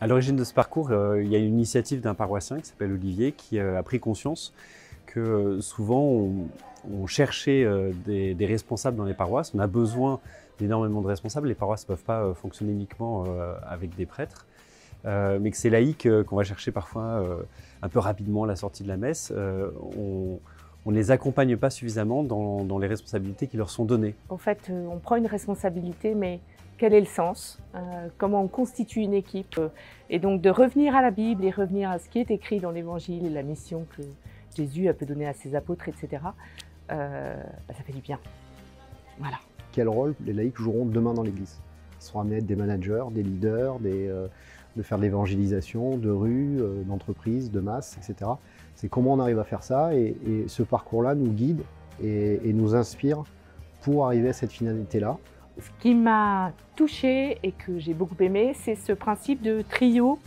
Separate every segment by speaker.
Speaker 1: À l'origine de ce parcours, il y a une initiative d'un paroissien qui s'appelle Olivier qui a pris conscience que souvent on cherchait des responsables dans les paroisses. On a besoin d'énormément de responsables. Les paroisses ne peuvent pas fonctionner uniquement avec des prêtres. Mais que ces laïcs qu'on va chercher parfois un peu rapidement à la sortie de la messe, on ne les accompagne pas suffisamment dans les responsabilités qui leur sont données.
Speaker 2: En fait, on prend une responsabilité, mais quel est le sens? Comment on constitue une équipe? Et donc de revenir à la Bible et revenir à ce qui est écrit dans l'Évangile et la mission que Jésus a pu donner à ses apôtres, etc., ça fait du bien. Voilà.
Speaker 3: Quel rôle les laïcs joueront demain dans l'Église? Ils seront amenés à être des managers, des leaders, de faire de l'évangélisation, de rue, d'entreprise, de masse, etc. C'est comment on arrive à faire ça, et ce parcours-là nous guide et nous inspire pour arriver à cette finalité-là.
Speaker 2: Ce qui m'a touchée et que j'ai beaucoup aimé, c'est ce principe de trio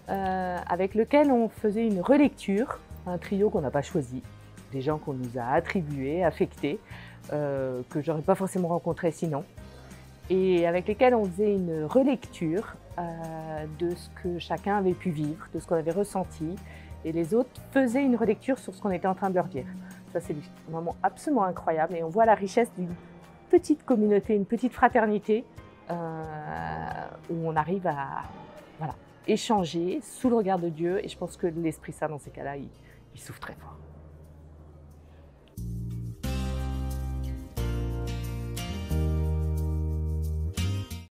Speaker 2: avec lequel on faisait une relecture, un trio qu'on n'a pas choisi, des gens qu'on nous a attribués, affectés, que j'aurais pas forcément rencontrés sinon, et avec lesquels on faisait une relecture de ce que chacun avait pu vivre, de ce qu'on avait ressenti, et les autres faisaient une relecture sur ce qu'on était en train de leur dire. Ça, c'est un moment absolument incroyable, et on voit la richesse d'une petite communauté, une petite fraternité, où on arrive à échanger sous le regard de Dieu, et je pense que l'Esprit Saint, dans ces cas-là, il souffle très fort.